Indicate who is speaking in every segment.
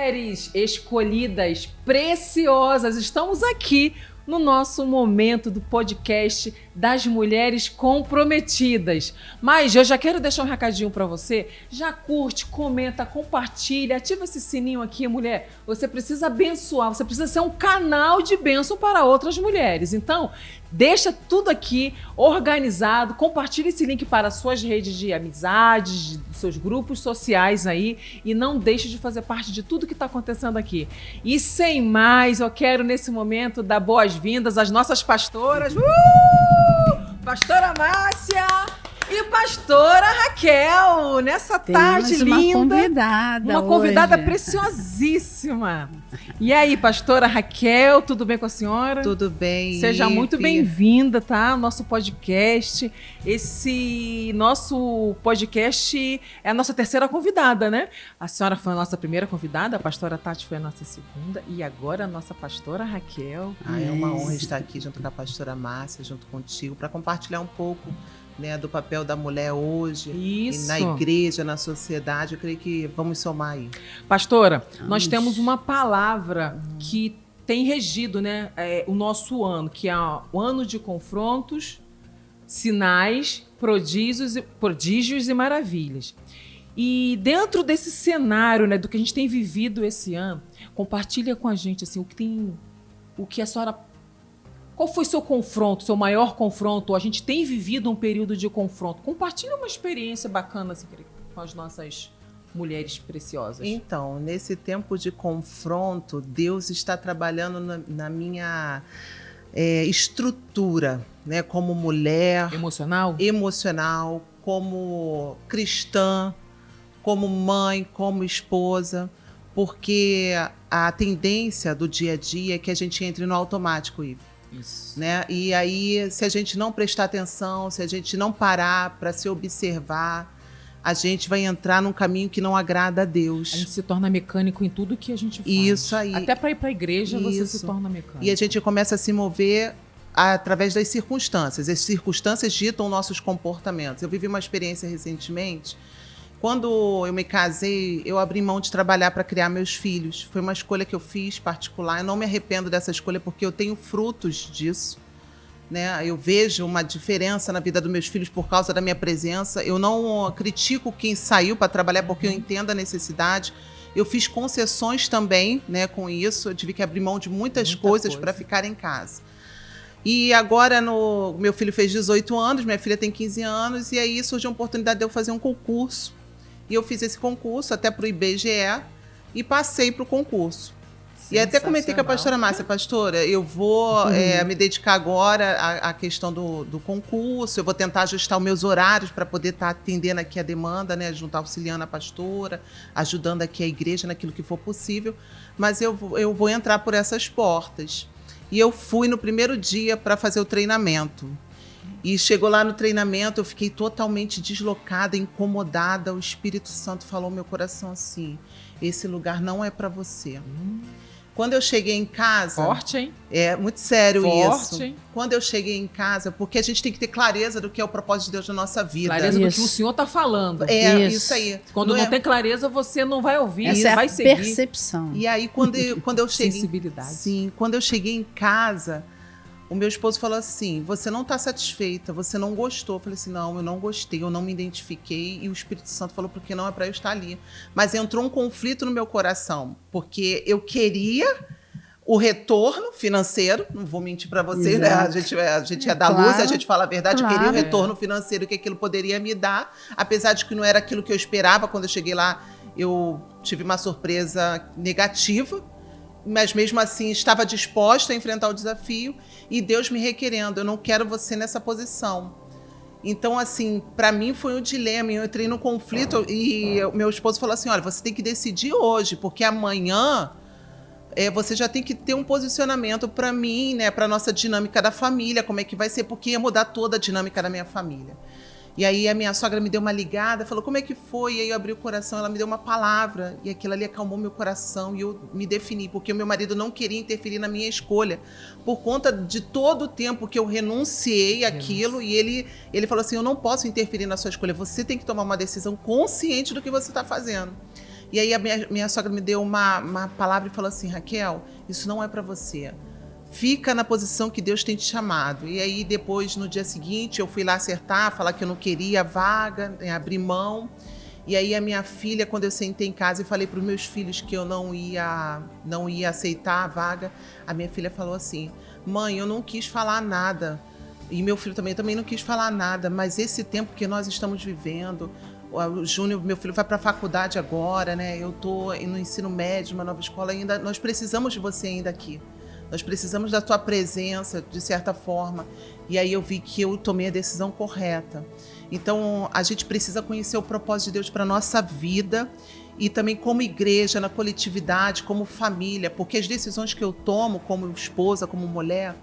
Speaker 1: mulheres escolhidas, preciosas, estamos aqui no nosso momento do podcast das mulheres comprometidas. Mas eu já quero deixar um recadinho para você. Já curte, comenta, compartilha, ativa esse sininho aqui, mulher. Você precisa abençoar, você precisa ser um canal de bênção para outras mulheres. Então, deixa tudo aqui organizado, compartilha esse link para suas redes de amizades, de seus grupos sociais aí e não deixe de fazer parte de tudo que está acontecendo aqui. E sem mais, eu quero nesse momento dar boas-vindas às nossas pastoras. Pastora Márcia e pastora Raquel, nessa tarde linda. Uma convidada preciosíssima. E aí, pastora Raquel, tudo bem com a senhora?
Speaker 2: Tudo bem.
Speaker 1: Seja muito bem-vinda, tá? Ao nosso podcast. Esse nosso podcast é a nossa terceira convidada, né? A senhora foi a nossa primeira convidada, a pastora Tati foi a nossa segunda e agora a nossa pastora Raquel.
Speaker 2: É uma honra estar aqui junto com a pastora Márcia, junto contigo, para compartilhar um pouco, né, do papel da mulher hoje.
Speaker 1: Isso.
Speaker 2: Na igreja, na sociedade. Eu creio que vamos somar aí.
Speaker 1: Pastora, nós temos uma palavra que tem regido, né, o nosso ano, que é o ano de confrontos, sinais, prodígios e maravilhas. E dentro desse cenário, né, do que a gente tem vivido esse ano, compartilha com a gente assim, o que a senhora... Qual foi seu confronto, seu maior confronto? A gente tem vivido um período de confronto. Compartilha uma experiência bacana assim, com as nossas mulheres preciosas.
Speaker 2: Então, nesse tempo de confronto, Deus está trabalhando na minha estrutura, né? Como mulher. Emocional, como cristã, como mãe, como esposa. Porque a tendência do dia a dia é que a gente entre no automático, Ivo.
Speaker 1: Isso.
Speaker 2: Né? E aí, se a gente não prestar atenção, se a gente não parar para se observar, a gente vai entrar num caminho que não agrada a Deus.
Speaker 1: A gente se torna mecânico em tudo que a gente faz.
Speaker 2: Isso aí.
Speaker 1: Até para ir para a igreja, você se torna mecânico.
Speaker 2: E a gente começa a se mover através das circunstâncias. As circunstâncias ditam nossos comportamentos. Eu vivi uma experiência recentemente. Quando eu me casei, eu abri mão de trabalhar para criar meus filhos. Foi uma escolha que eu fiz particular. Eu não me arrependo dessa escolha porque eu tenho frutos disso, né? Eu vejo uma diferença na vida dos meus filhos por causa da minha presença. Eu não critico quem saiu para trabalhar porque eu entendo a necessidade. Eu fiz concessões também, né, com isso. Eu tive que abrir mão de muitas coisas para ficar em casa. E agora, meu filho fez 18 anos, minha filha tem 15 anos, e aí surgiu a oportunidade de eu fazer um concurso. E eu fiz esse concurso até para o IBGE e passei para o concurso. E até comentei com a pastora Márcia, pastora, eu vou me dedicar agora à questão do concurso, eu vou tentar ajustar os meus horários para poder estar atendendo aqui a demanda, né, junto auxiliando a pastora, ajudando aqui a igreja naquilo que for possível, mas eu vou entrar por essas portas. E eu fui no primeiro dia para fazer o treinamento. E chegou lá no treinamento, eu fiquei totalmente deslocada, incomodada. O Espírito Santo falou no meu coração assim: esse lugar não é para você. Quando eu cheguei em casa...
Speaker 1: Forte, hein?
Speaker 2: É muito sério isso.
Speaker 1: Hein?
Speaker 2: Quando eu cheguei em casa, porque a gente tem que ter clareza do que é o propósito de Deus na nossa vida.
Speaker 1: Clareza do que o Senhor está falando.
Speaker 2: Isso aí.
Speaker 1: Quando não tem clareza, você não vai ouvir,
Speaker 3: essa
Speaker 1: vai seguir.
Speaker 3: Essa é a percepção.
Speaker 2: E aí, quando eu cheguei...
Speaker 1: Sensibilidade.
Speaker 2: Sim, quando eu cheguei em casa... O meu esposo falou assim: você não está satisfeita, você não gostou. Eu falei assim: não, eu não gostei, eu não me identifiquei. E o Espírito Santo falou: porque não é para eu estar ali. Mas entrou um conflito no meu coração, porque eu queria o retorno financeiro, não vou mentir para você, né? A gente é da luz, a gente fala a verdade, eu queria o retorno financeiro que aquilo poderia me dar, apesar de que não era aquilo que eu esperava. Quando eu cheguei lá, eu tive uma surpresa negativa, mas mesmo assim estava disposta a enfrentar o desafio e Deus me requerendo: eu não quero você nessa posição. Então, assim, para mim foi um dilema. Eu entrei no conflito e meu esposo falou assim: olha, você tem que decidir hoje, porque amanhã você já tem que ter um posicionamento para mim, né, para nossa dinâmica da família, como é que vai ser, porque ia mudar toda a dinâmica da minha família. E aí a minha sogra me deu uma ligada, falou: como é que foi? E aí eu abri o coração, ela me deu uma palavra, e aquilo ali acalmou meu coração, e eu me defini, porque o meu marido não queria interferir na minha escolha, por conta de todo o tempo que eu renunciei àquilo, e ele falou assim: eu não posso interferir na sua escolha, você tem que tomar uma decisão consciente do que você está fazendo. E aí a minha sogra me deu uma palavra e falou assim: Raquel, isso não é para você. Fica na posição que Deus tem te chamado. E aí depois, no dia seguinte, eu fui lá acertar, falar que eu não queria a vaga, abrir mão. E aí a minha filha, quando eu sentei em casa e falei para os meus filhos que eu não ia aceitar a vaga, a minha filha falou assim: mãe, eu não quis falar nada. E meu filho também não quis falar nada, mas esse tempo que nós estamos vivendo, o Júnior, meu filho, vai para a faculdade agora, né? Eu estou no ensino médio, uma nova escola ainda. Nós precisamos de você ainda aqui. Nós precisamos da tua presença, de certa forma. E aí eu vi que eu tomei a decisão correta. Então, a gente precisa conhecer o propósito de Deus para a nossa vida e também como igreja, na coletividade, como família, porque as decisões que eu tomo como esposa, como mulher,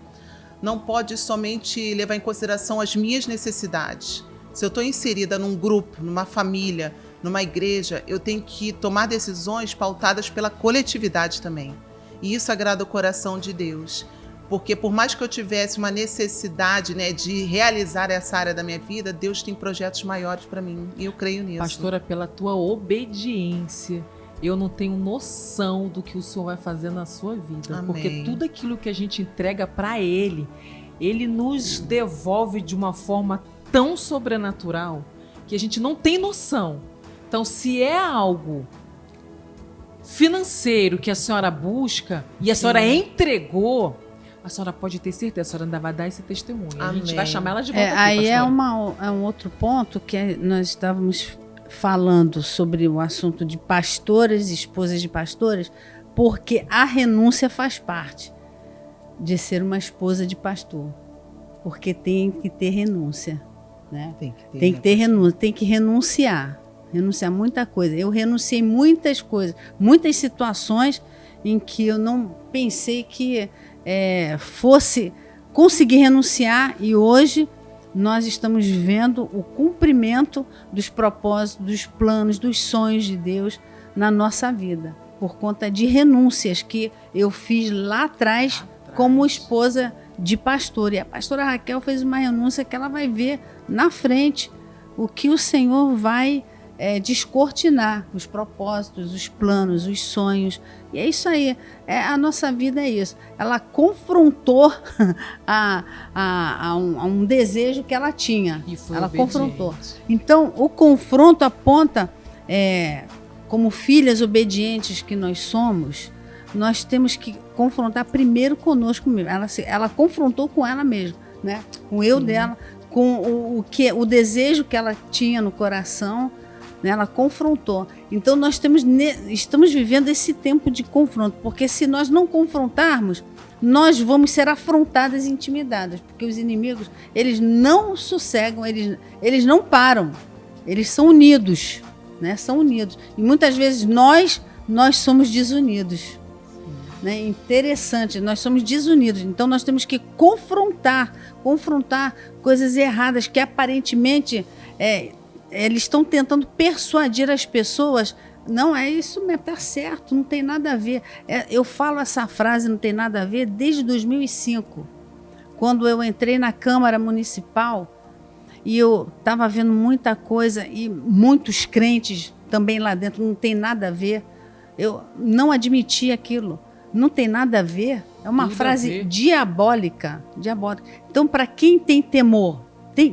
Speaker 2: não pode somente levar em consideração as minhas necessidades. Se eu estou inserida num grupo, numa família, numa igreja, eu tenho que tomar decisões pautadas pela coletividade também. E isso agrada o coração de Deus. Porque por mais que eu tivesse uma necessidade, né, de realizar essa área da minha vida, Deus tem projetos maiores para mim. E eu creio nisso.
Speaker 1: Pastora, pela tua obediência, eu não tenho noção do que o Senhor vai fazer na sua vida.
Speaker 2: Amém.
Speaker 1: Porque tudo aquilo que a gente entrega para Ele, Ele nos devolve de uma forma tão sobrenatural que a gente não tem noção. Então, se é algo financeiro que a senhora busca e a senhora entregou, a senhora pode ter certeza, a senhora ainda vai dar esse testemunho.
Speaker 2: Amém.
Speaker 1: A gente vai chamar ela de volta aqui,
Speaker 3: aí é
Speaker 1: pastora.
Speaker 3: um outro ponto que nós estávamos falando sobre o assunto de pastoras, esposas de pastores, porque a renúncia faz parte de ser uma esposa de pastor. Porque tem que ter renúncia, né? Tem que ter renúncia, tem que renunciar a muita coisa. Eu renunciei muitas coisas, muitas situações em que eu não pensei que fosse conseguir renunciar, e hoje nós estamos vendo o cumprimento dos propósitos, dos planos, dos sonhos de Deus na nossa vida, por conta de renúncias que eu fiz lá atrás como esposa de pastor. E a pastora Raquel fez uma renúncia que ela vai ver na frente o que o Senhor vai descortinar, os propósitos, os planos, os sonhos. E é isso aí, a nossa vida é isso. Ela confrontou a um desejo que ela tinha.
Speaker 1: E foi
Speaker 3: ela
Speaker 1: obediente.
Speaker 3: confrontou. Então, o confronto aponta, como filhas obedientes que nós somos, nós temos que confrontar primeiro conosco mesmo. Ela confrontou com ela mesma, né? Com o eu dela, com o desejo que ela tinha no coração, né? Ela confrontou. Então nós estamos vivendo esse tempo de confronto, porque se nós não confrontarmos, nós vamos ser afrontadas e intimidadas, porque os inimigos, eles não sossegam, eles não param, eles são unidos, né? São unidos. E muitas vezes nós somos desunidos. Né? Interessante, nós somos desunidos, então nós temos que confrontar coisas erradas que aparentemente eles estão tentando persuadir as pessoas. Não, é isso mesmo, está certo, não tem nada a ver. Eu falo essa frase, não tem nada a ver, desde 2005, quando eu entrei na Câmara Municipal e eu estava vendo muita coisa e muitos crentes também lá dentro, não tem nada a ver. Eu não admiti aquilo. Não tem nada a ver, é uma frase diabólica. Então, para quem tem temor,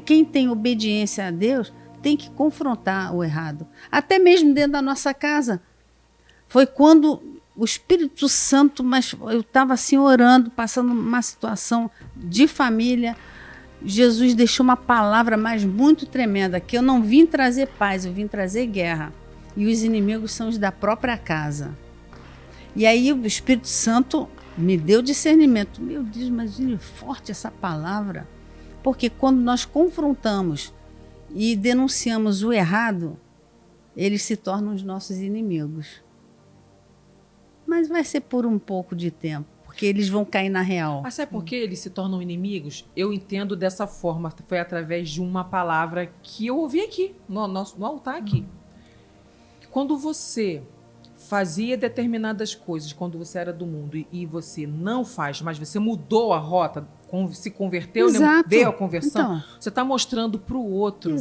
Speaker 3: quem tem obediência a Deus, tem que confrontar o errado. Até mesmo dentro da nossa casa. Foi quando o Espírito Santo, mas eu estava assim orando, passando uma situação de família. Jesus deixou uma palavra, mas muito tremenda, que eu não vim trazer paz, eu vim trazer guerra. E os inimigos são os da própria casa. E aí o Espírito Santo me deu discernimento. Meu Deus, imagine forte essa palavra. Porque quando nós confrontamos e denunciamos o errado, eles se tornam os nossos inimigos. Mas vai ser por um pouco de tempo, porque eles vão cair na real.
Speaker 1: Mas sabe por que eles se tornam inimigos? Eu entendo dessa forma. Foi através de uma palavra que eu ouvi aqui, no altar aqui. Quando você fazia determinadas coisas quando você era do mundo e você não faz, mas você mudou a rota, se converteu, veio a conversão, então, você está mostrando para o outro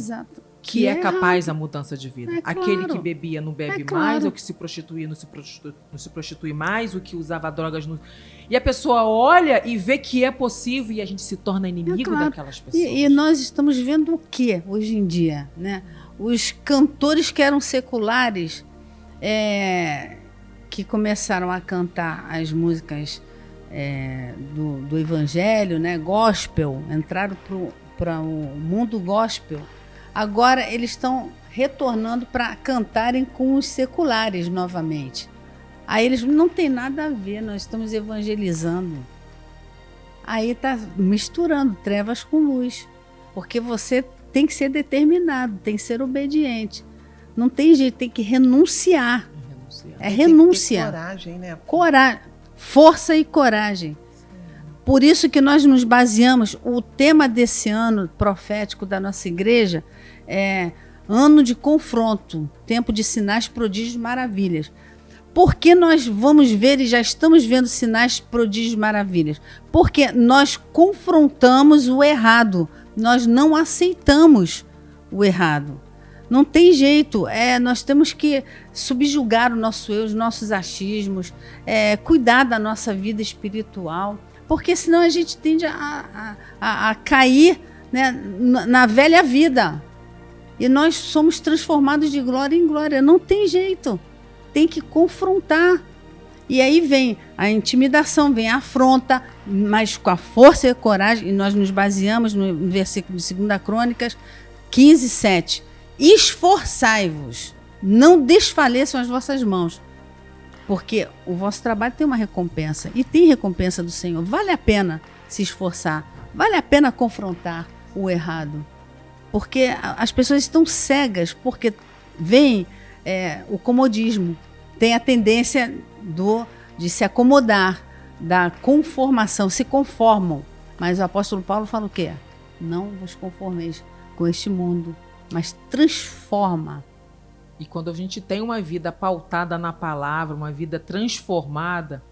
Speaker 1: que é capaz da mudança de vida.
Speaker 3: É
Speaker 1: Aquele
Speaker 3: claro.
Speaker 1: que bebia não bebe
Speaker 3: É claro.
Speaker 1: mais, o que se prostituía não se prostitui mais, o que usava drogas não... E a pessoa olha e vê que é possível e a gente se torna inimigo
Speaker 3: claro.
Speaker 1: daquelas pessoas.
Speaker 3: E nós estamos vendo o que hoje em dia, né? Os cantores que eram seculares, que começaram a cantar as músicas do evangelho, né? Gospel, entraram para o mundo gospel. Agora eles estão retornando para cantarem com os seculares novamente. Aí eles não tem nada a ver, nós estamos evangelizando. Aí está misturando trevas com luz, porque você tem que ser determinado, tem que ser obediente. Não tem jeito, tem que renunciar. É renúncia.
Speaker 2: Tem que ter coragem, né?
Speaker 3: Coragem, força e coragem. Por isso que nós nos baseamos, o tema desse ano profético da nossa igreja é ano de confronto, tempo de sinais, prodígios, maravilhas. Porque nós vamos ver e já estamos vendo sinais, prodígios, maravilhas? Porque nós confrontamos o errado, nós não aceitamos o errado. Não tem jeito, nós temos que subjugar o nosso eu, os nossos achismos, cuidar da nossa vida espiritual, porque senão a gente tende a cair, né, na velha vida. E nós somos transformados de glória em glória, não tem jeito, tem que confrontar. E aí vem a intimidação, vem a afronta, mas com a força e a coragem, e nós nos baseamos no versículo de 2 Crônicas 15:7. Esforçai-vos, não desfaleçam as vossas mãos, porque o vosso trabalho tem uma recompensa, e tem recompensa do Senhor. Vale a pena se esforçar, vale a pena confrontar o errado, porque as pessoas estão cegas, porque vem o comodismo, tem a tendência de se acomodar, da conformação, se conformam. Mas o apóstolo Paulo fala o quê? Não vos conformeis com este mundo, mas transforma.
Speaker 1: E quando a gente tem uma vida pautada na palavra, uma vida transformada,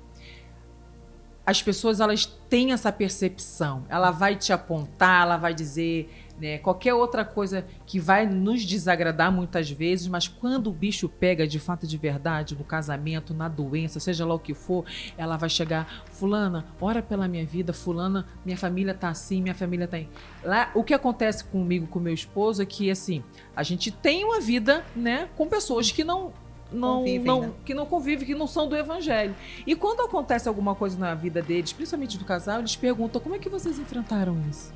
Speaker 1: as pessoas elas têm essa percepção. Ela vai te apontar, ela vai dizer, né, qualquer outra coisa que vai nos desagradar muitas vezes, mas quando o bicho pega de fato, de verdade, no casamento, na doença, seja lá o que for, ela vai chegar, fulana, ora pela minha vida, fulana, minha família tá assim, minha família tá aí. Lá, o que acontece comigo, com meu esposo, é que assim, a gente tem uma vida, né, com pessoas que não convivem, que não são do evangelho. E quando acontece alguma coisa na vida deles, principalmente do casal, eles perguntam, como é que vocês enfrentaram isso?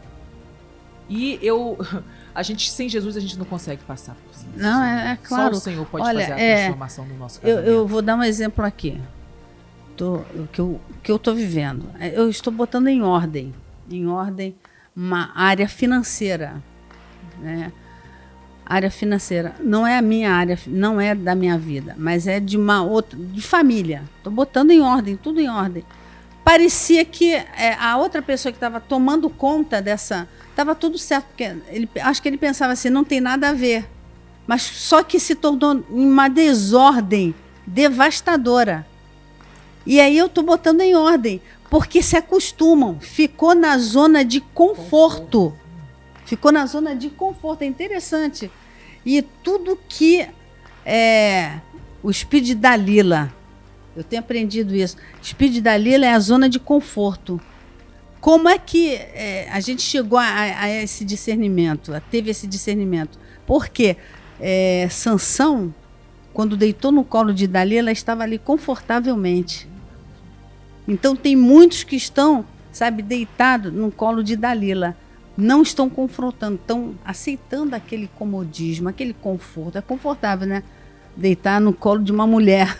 Speaker 1: E a gente, sem Jesus, a gente não consegue passar por isso.
Speaker 3: Não, é claro.
Speaker 1: Só o Senhor pode fazer a transformação no nosso casamento.
Speaker 3: Eu vou dar um exemplo aqui, que eu estou vivendo. Eu estou botando em ordem uma área financeira, né? Área financeira não é a minha área, não é da minha vida, mas é de uma outra, de família. Estou botando em ordem, tudo em ordem. Parecia que a outra pessoa que estava tomando conta dessa, estava tudo certo, porque acho que ele pensava assim, não tem nada a ver. Mas só que se tornou uma desordem devastadora. E aí eu estou botando em ordem, porque se acostumam, ficou na zona de conforto. Ficou na zona de conforto, é interessante. E tudo que o Speed Dalila, eu tenho aprendido isso, Speed Dalila é a zona de conforto. Como é que a gente chegou a esse discernimento, teve esse discernimento? Porque Sansão, quando deitou no colo de Dalila, estava ali confortavelmente. Então tem muitos que estão, deitados no colo de Dalila. Não estão confrontando, estão aceitando aquele comodismo, aquele conforto. É confortável, né? Deitar no colo de uma mulher.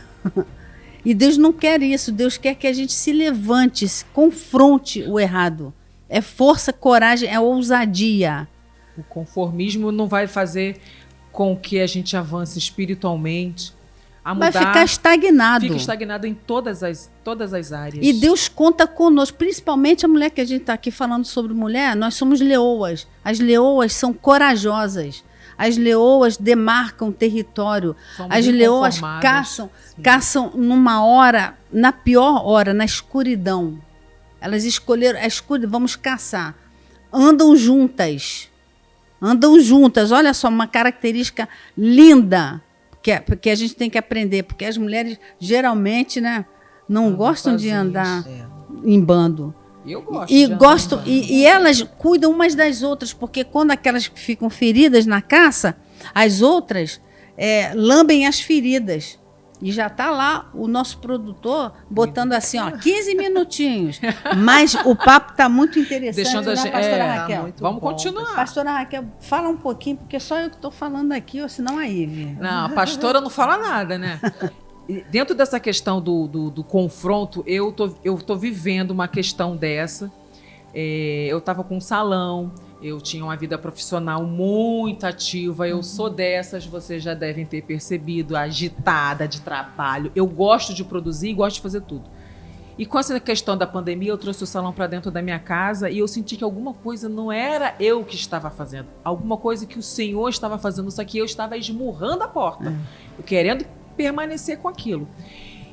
Speaker 3: E Deus não quer isso. Deus quer que a gente se levante, confronte o errado. É força, coragem, é ousadia.
Speaker 1: O conformismo não vai fazer com que a gente avance espiritualmente.
Speaker 3: Vai ficar estagnado.
Speaker 1: Fica estagnado em todas as áreas.
Speaker 3: E Deus conta conosco, principalmente a mulher que a gente está aqui falando sobre mulher, nós somos leoas. As leoas são corajosas. As leoas demarcam território.
Speaker 1: Somos
Speaker 3: as leoas caçam numa hora, na pior hora, na escuridão. Elas escolheram a escuridão, vamos caçar. Andam juntas. andam juntas. Olha só, uma característica linda que a gente tem que aprender, porque as mulheres geralmente, né, não gostam de andar em bando.
Speaker 1: Eu gosto.
Speaker 3: E elas cuidam umas das outras, porque quando aquelas ficam feridas na caça, as outras lambem as feridas. E já está lá o nosso produtor botando assim, 15 minutinhos. Mas o papo está muito interessante.
Speaker 1: Deixando a gente,
Speaker 3: pastora Raquel.
Speaker 1: Vamos continuar.
Speaker 3: Pastora Raquel, fala um pouquinho, porque só eu que estou falando aqui, ou senão a Ive.
Speaker 1: Não, a pastora não fala nada, né? Dentro dessa questão do confronto, eu tô vivendo uma questão dessa. Eu estava com um salão, eu tinha uma vida profissional muito ativa, eu sou dessas, vocês já devem ter percebido, agitada de trabalho. Eu gosto de produzir e gosto de fazer tudo. E com essa questão da pandemia, eu trouxe o salão para dentro da minha casa e eu senti que alguma coisa não era eu que estava fazendo, alguma coisa que o Senhor estava fazendo, só que eu estava esmurrando a porta, eu querendo permanecer com aquilo.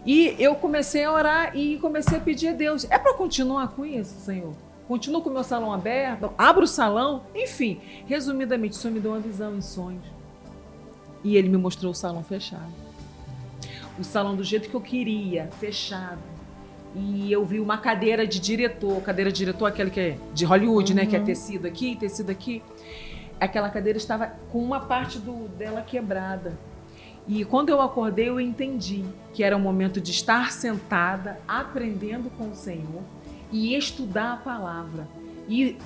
Speaker 1: E eu comecei a orar e comecei a pedir a Deus, é para continuar com isso, Senhor? Continuo com o meu salão aberto, abro o salão, enfim. Resumidamente, o Senhor me deu uma visão em sonhos. E Ele me mostrou o salão fechado. O salão do jeito que eu queria, fechado. E eu vi uma cadeira de diretor. Cadeira de diretor, aquela que é de Hollywood, né? Que é tecido aqui, tecido aqui. Aquela cadeira estava com uma parte dela quebrada. E quando eu acordei, eu entendi que era o momento de estar sentada, aprendendo com o Senhor, e estudar a palavra. E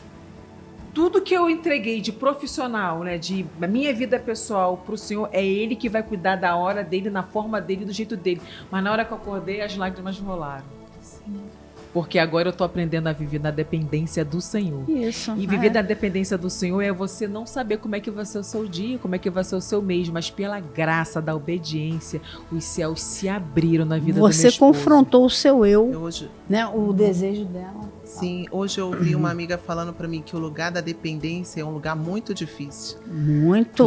Speaker 1: tudo que eu entreguei de profissional, né, de minha vida pessoal para o Senhor, é Ele que vai cuidar da hora dele, na forma dele, do jeito dele. Mas na hora que eu acordei, as lágrimas rolaram. Sim. Porque agora eu estou aprendendo a viver na dependência do Senhor.
Speaker 3: Isso.
Speaker 1: E viver na dependência do Senhor é você não saber como é que vai ser o seu dia, como é que vai ser o seu mês, mas pela graça da obediência, os céus se abriram na vida do meu esposo.
Speaker 3: Você confrontou o seu hoje, né, o desejo dela.
Speaker 2: Sim, hoje eu ouvi uma amiga falando para mim que o lugar da dependência é um lugar muito difícil.
Speaker 3: Muito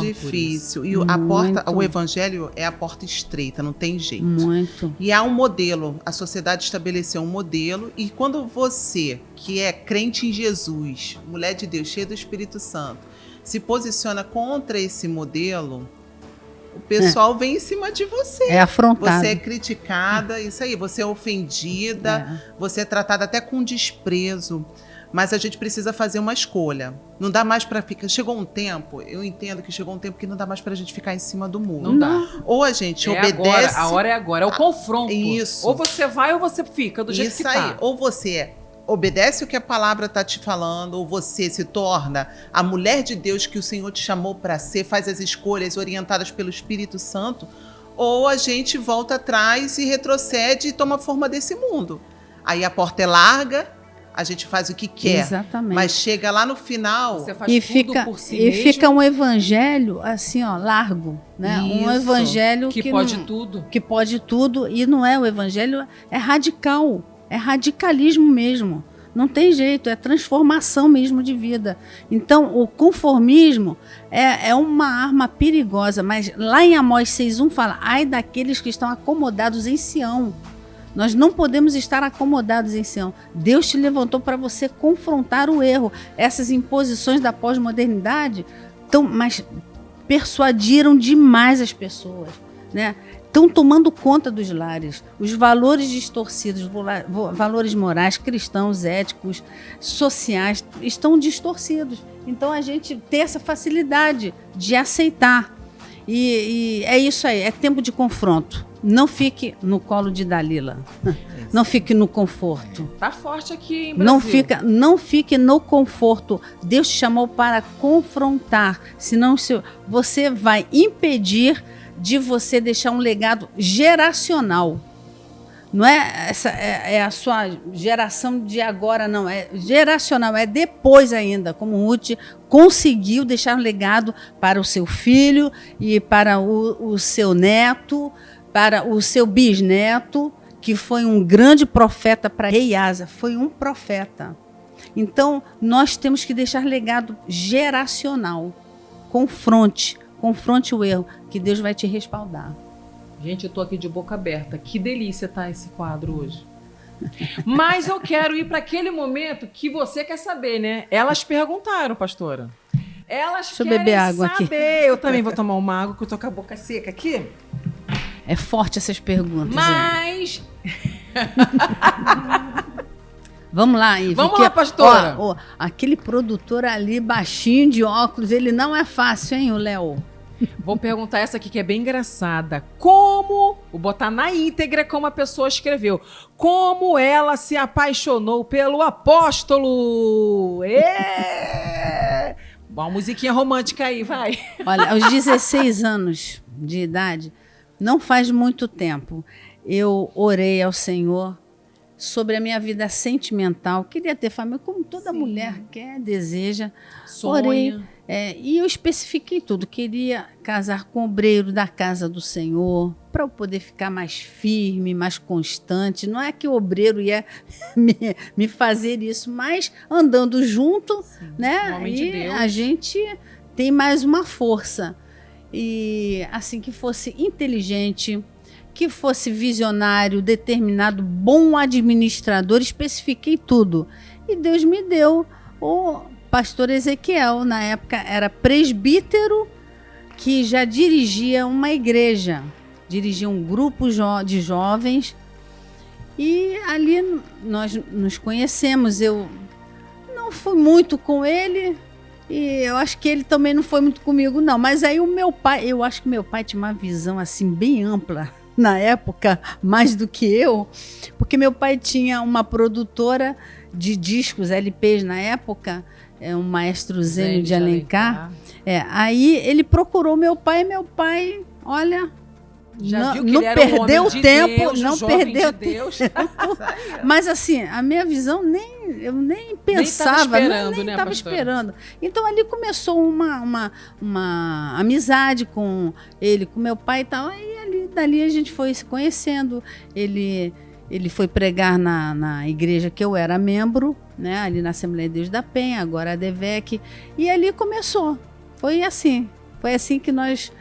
Speaker 2: difícil. E a porta, o evangelho é a porta estreita, não tem jeito.
Speaker 3: Muito.
Speaker 2: E há um modelo, a sociedade estabeleceu um modelo, e quando você, que é crente em Jesus, mulher de Deus, cheia do Espírito Santo, se posiciona contra esse modelo, o pessoal vem em cima de você.
Speaker 3: É afrontado.
Speaker 2: Você é criticada, isso aí, você é ofendida, você é tratada até com desprezo. Mas a gente precisa fazer uma escolha. Não dá mais para ficar... Chegou um tempo, eu entendo que chegou um tempo que não dá mais pra gente ficar em cima do muro.
Speaker 1: Não dá.
Speaker 2: Ou a gente obedece...
Speaker 1: Agora, a hora é agora, é o confronto.
Speaker 2: Isso.
Speaker 1: Ou você vai ou você fica do jeito que tá. Isso aí.
Speaker 2: Ou você obedece o que a palavra está te falando, ou você se torna a mulher de Deus que o Senhor te chamou para ser, faz as escolhas orientadas pelo Espírito Santo, ou a gente volta atrás e retrocede e toma forma desse mundo. Aí a porta é larga, a gente faz o que quer.
Speaker 3: Exatamente.
Speaker 2: Mas chega lá no final...
Speaker 1: Você faz tudo por si mesmo.
Speaker 3: Fica um evangelho assim, largo. Né?
Speaker 2: Isso.
Speaker 3: Um evangelho
Speaker 1: que pode tudo.
Speaker 3: Que pode tudo, e não é o evangelho, é radical. É radicalismo mesmo, não tem jeito, é transformação mesmo de vida. Então, o conformismo é uma arma perigosa, mas lá em Amós 6:1 fala, ai daqueles que estão acomodados em Sião. Nós não podemos estar acomodados em Sião. Deus te levantou para você confrontar o erro. Essas imposições da pós-modernidade mas persuadiram demais as pessoas, né? Estão tomando conta dos lares. Os valores distorcidos, valores morais, cristãos, éticos, sociais, estão distorcidos. Então, a gente tem essa facilidade de aceitar. E é isso aí, é tempo de confronto. Não fique no colo de Dalila. Não fique no conforto.
Speaker 1: Tá forte aqui, hein, Brasil?
Speaker 3: Não fique no conforto. Deus te chamou para confrontar. Senão você vai impedir de você deixar um legado geracional. Não é a sua geração de agora, não. É geracional, é depois ainda, como Ruth conseguiu deixar um legado para o seu filho e para o seu neto, para o seu bisneto, que foi um grande profeta para rei Asa. Foi um profeta. Então, nós temos que deixar legado geracional. Confronte o erro, que Deus vai te respaldar.
Speaker 1: Gente, eu tô aqui de boca aberta. Que delícia tá esse quadro hoje. Mas eu quero ir para aquele momento que você quer saber, né? Elas perguntaram, pastora. Elas
Speaker 3: Deixa eu
Speaker 1: querem
Speaker 3: beber água aqui.
Speaker 1: saber. Eu também vou tomar uma água, que eu tô com a boca seca aqui.
Speaker 3: É forte essas perguntas.
Speaker 1: Mas...
Speaker 3: Vamos lá, Ivy.
Speaker 1: Vamos lá, pastora.
Speaker 3: Ó, aquele produtor ali, baixinho de óculos, ele não é fácil, hein, o Léo?
Speaker 1: Vou perguntar essa aqui que é bem engraçada. Como, vou botar na íntegra como a pessoa escreveu, como ela se apaixonou pelo apóstolo? Uma musiquinha romântica aí, vai.
Speaker 3: Olha, aos 16 anos de idade, não faz muito tempo, eu orei ao Senhor sobre a minha vida sentimental. Queria ter família, como toda mulher quer, deseja.
Speaker 1: Sonha.
Speaker 3: Orei, e eu especifiquei tudo. Queria casar com o obreiro da casa do Senhor, para eu poder ficar mais firme, mais constante. Não é que o obreiro ia me fazer isso, mas andando junto, né?
Speaker 1: Homem de Deus.
Speaker 3: A gente tem mais uma força. E assim, que fosse inteligente, que fosse visionário, determinado, bom administrador, especifiquei tudo. E Deus me deu o pastor Ezequiel, na época era presbítero, que já dirigia uma igreja, dirigia um grupo de jovens, e ali nós nos conhecemos. Eu não fui muito com ele, e eu acho que ele também não foi muito comigo, não. Mas aí o meu pai, eu acho que meu pai tinha uma visão assim bem ampla na época, mais do que eu, porque meu pai tinha uma produtora de discos, LPs na época, um maestro Zênio de Alencar. Aí ele procurou meu pai, e meu pai, olha,
Speaker 1: Já viu que
Speaker 3: não
Speaker 1: ele era um
Speaker 3: perdeu
Speaker 1: homem de
Speaker 3: tempo,
Speaker 1: Deus,
Speaker 3: não
Speaker 1: um jovem
Speaker 3: perdeu
Speaker 1: de Deus.
Speaker 3: Mas assim, a minha visão eu nem pensava, nem
Speaker 1: né,
Speaker 3: estava
Speaker 1: pastora?
Speaker 3: esperando. Então ali começou uma amizade com ele, com meu pai e tal. Aí dali a gente foi se conhecendo. Ele foi pregar na igreja que eu era membro, né, ali na Assembleia de Deus da Penha, agora a DEVEC. E ali começou. Foi assim que nós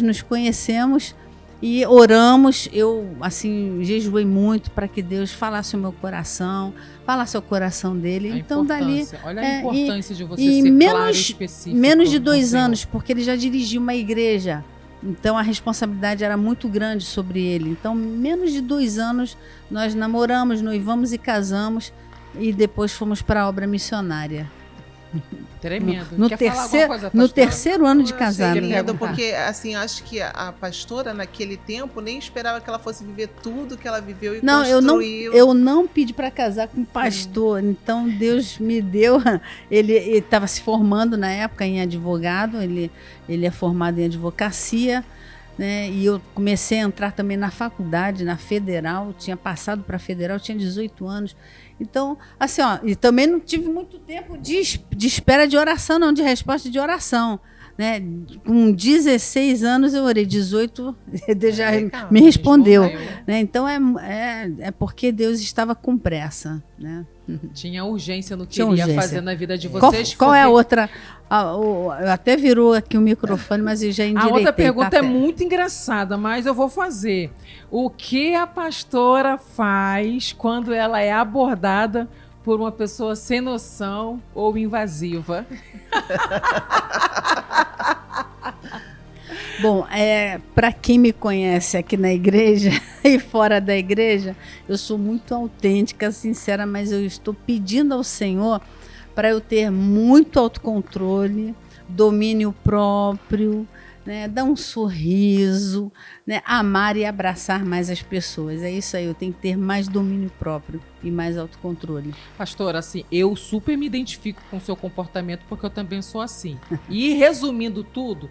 Speaker 3: nos conhecemos. E oramos, eu assim jejuei muito para que Deus falasse o meu coração, falasse o coração dele. Então dali,
Speaker 1: olha a importância de você
Speaker 3: e
Speaker 1: ser
Speaker 3: menos,
Speaker 1: claro e específico.
Speaker 3: Menos de 2 anos, porque ele já dirigia uma igreja. Então a responsabilidade era muito grande sobre ele. Então menos de 2 anos nós namoramos, noivamos e casamos, e depois fomos para a obra missionária.
Speaker 1: Tremendo.
Speaker 3: No terceiro ano de casamento.
Speaker 2: Tremendo, porque assim, acho que a pastora naquele tempo nem esperava que ela fosse viver tudo que ela viveu e construiu.
Speaker 3: Eu não pedi para casar com pastor. Então Deus me deu. Ele estava se formando na época em advogado. Ele é formado em advocacia, né? E eu comecei a entrar também na faculdade, na Federal. Tinha passado para a Federal, tinha 18 anos. Então, assim, e também não tive muito tempo de espera de oração, não, de resposta de oração, né? Com 16 anos eu orei, 18 Deus já me respondeu, né? Então é porque Deus estava com pressa, né?
Speaker 1: Tinha urgência no que ele ia fazer na vida de vocês.
Speaker 3: Qual é a outra? Até virou aqui o microfone, mas eu já endireitei.
Speaker 1: A outra pergunta é muito engraçada, mas eu vou fazer. O que a pastora faz quando ela é abordada por uma pessoa sem noção ou invasiva?
Speaker 3: Bom, para quem me conhece aqui na igreja e fora da igreja, eu sou muito autêntica, sincera, mas eu estou pedindo ao Senhor para eu ter muito autocontrole, domínio próprio, né, dar um sorriso, né, amar e abraçar mais as pessoas. É isso aí, eu tenho que ter mais domínio próprio e mais autocontrole.
Speaker 1: Pastora, assim, eu super me identifico com o seu comportamento porque eu também sou assim. E resumindo tudo,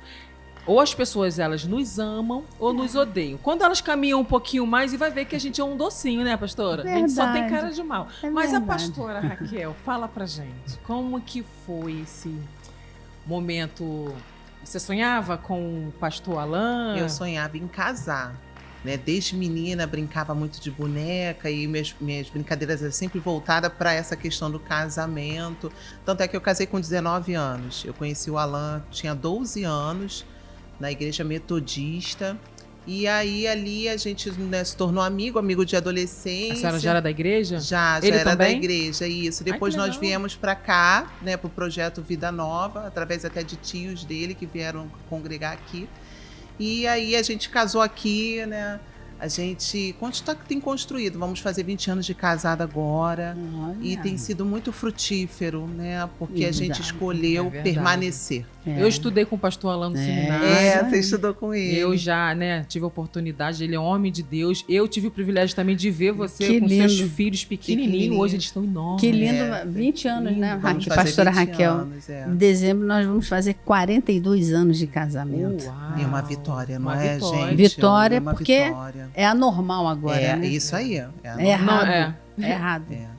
Speaker 1: ou as pessoas, elas nos amam ou nos odeiam. Quando elas caminham um pouquinho mais, e vai ver que a gente é um docinho, né, pastora?
Speaker 3: Verdade.
Speaker 1: A gente só tem cara de mal. Mas
Speaker 3: verdade.
Speaker 1: a pastora Raquel, fala pra gente, como que foi esse momento? Você sonhava com o pastor Alain?
Speaker 2: Eu sonhava em casar, né? Desde menina, brincava muito de boneca e minhas brincadeiras eram sempre voltadas para essa questão do casamento. Tanto é que eu casei com 19 anos. Eu conheci o Alain, tinha 12 anos, na igreja metodista, E aí, ali, a gente, né, se tornou amigo de adolescência.
Speaker 1: A senhora já era da igreja?
Speaker 2: Já
Speaker 1: Ele
Speaker 2: era
Speaker 1: também?
Speaker 2: da igreja, isso. Depois
Speaker 1: que
Speaker 2: nós
Speaker 1: legal.
Speaker 2: viemos para cá, né, para o projeto Vida Nova, através até de tios dele que vieram congregar aqui. E aí a gente casou aqui, né? A gente tem construído. Vamos fazer 20 anos de casada agora.
Speaker 3: Olha.
Speaker 2: E tem sido muito frutífero, né? Porque a gente
Speaker 3: Verdade.
Speaker 2: escolheu
Speaker 1: É verdade.
Speaker 2: permanecer.
Speaker 3: É.
Speaker 1: Eu estudei com o pastor Alain no seminário.
Speaker 2: Você estudou com ele.
Speaker 1: Eu já, né, tive a oportunidade, ele é homem de Deus. Eu tive o privilégio também de ver você
Speaker 3: Que
Speaker 1: com
Speaker 3: lindo.
Speaker 1: seus filhos pequenininhos. Hoje eles estão enormes.
Speaker 3: Que lindo,
Speaker 2: É,
Speaker 3: 20 anos, né,
Speaker 2: Vamos
Speaker 3: Raquel,
Speaker 2: fazer
Speaker 3: pastora
Speaker 2: 20
Speaker 3: Raquel.
Speaker 2: anos,
Speaker 3: Em dezembro nós vamos fazer 42 anos de casamento.
Speaker 1: Uau.
Speaker 2: É uma vitória, não
Speaker 1: Uma
Speaker 2: é,
Speaker 1: vitória.
Speaker 2: gente?
Speaker 3: Vitória,
Speaker 2: É uma
Speaker 3: porque
Speaker 2: vitória.
Speaker 3: é anormal agora,
Speaker 2: É,
Speaker 3: né?
Speaker 2: isso aí.
Speaker 3: É errado.
Speaker 1: Não, é.
Speaker 3: É errado.
Speaker 2: É.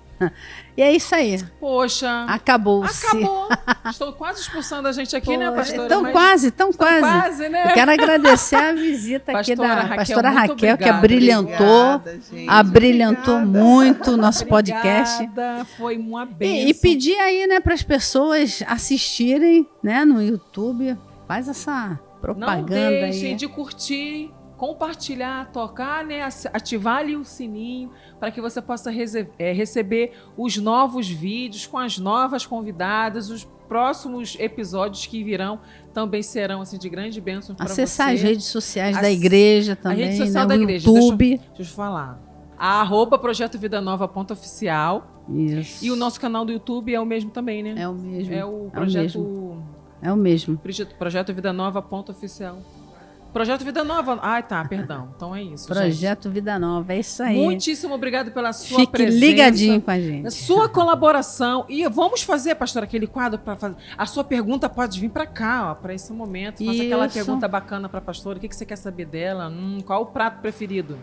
Speaker 3: E é isso aí.
Speaker 1: Poxa,
Speaker 3: Acabou-se.
Speaker 1: acabou. Estou quase expulsando a gente aqui, né, pastora?
Speaker 3: Tão
Speaker 1: Mas-
Speaker 3: quase, tão
Speaker 1: Tão
Speaker 3: quase.
Speaker 1: quase, né?
Speaker 3: Eu quero agradecer a visita aqui
Speaker 1: Pastora
Speaker 3: da
Speaker 1: Raquel,
Speaker 3: pastora
Speaker 1: muito
Speaker 3: Raquel, que
Speaker 1: obrigada.
Speaker 3: abrilhantou,
Speaker 2: Obrigada, gente.
Speaker 3: abrilhantou
Speaker 2: Obrigada.
Speaker 3: muito o nosso podcast.
Speaker 1: Obrigada, foi uma bênção.
Speaker 3: E pedir aí, né, para as pessoas assistirem, né, no YouTube. Faz essa
Speaker 1: Não
Speaker 3: propaganda
Speaker 1: deixem
Speaker 3: aí.
Speaker 1: de curtir, compartilhar, tocar, né, ativar ali o sininho para que você possa receber os novos vídeos com as novas convidadas, os próximos episódios que virão também serão assim de grande bênção para você.
Speaker 3: Acessar as redes sociais da
Speaker 1: Ass-
Speaker 3: igreja
Speaker 1: a
Speaker 3: também,
Speaker 1: rede social
Speaker 3: né,
Speaker 1: da
Speaker 3: o
Speaker 1: igreja.
Speaker 3: YouTube.
Speaker 1: Deixa eu falar. @Projeto Vida Nova @oficial.
Speaker 3: Isso.
Speaker 1: E o nosso canal do YouTube é o mesmo também, né?
Speaker 3: É o mesmo.
Speaker 1: É o
Speaker 3: mesmo.
Speaker 1: projeto
Speaker 3: É o mesmo.
Speaker 1: Projeto Vida Nova @oficial. Projeto Vida Nova. Ai, tá, perdão. Então é isso.
Speaker 3: Projeto Vida Nova, é isso aí.
Speaker 1: Muitíssimo obrigado pela sua
Speaker 3: Fique
Speaker 1: presença.
Speaker 3: ligadinho com a gente.
Speaker 1: Sua colaboração. E vamos fazer, pastor, aquele quadro para fazer. A sua pergunta pode vir para cá, ó, para esse momento. Faça aquela
Speaker 3: Isso.
Speaker 1: pergunta bacana para a pastora. O que você quer saber dela? Qual o prato preferido?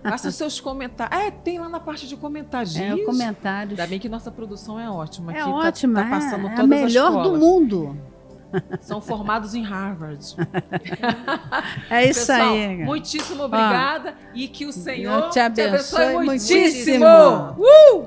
Speaker 1: Faça os seus comentários. Tem lá na parte de comentários.
Speaker 3: É, comentários.
Speaker 1: Ainda bem que nossa produção é ótima.
Speaker 3: É
Speaker 1: Aqui
Speaker 3: ótima,
Speaker 1: tá passando
Speaker 3: é a
Speaker 1: todas
Speaker 3: melhor
Speaker 1: as
Speaker 3: do
Speaker 1: escolas.
Speaker 3: mundo.
Speaker 1: São formados em Harvard.
Speaker 3: É isso
Speaker 1: Pessoal,
Speaker 3: aí.
Speaker 1: muitíssimo obrigada e que o Senhor
Speaker 3: Deus te abençoe
Speaker 1: muitíssimo.
Speaker 3: muitíssimo.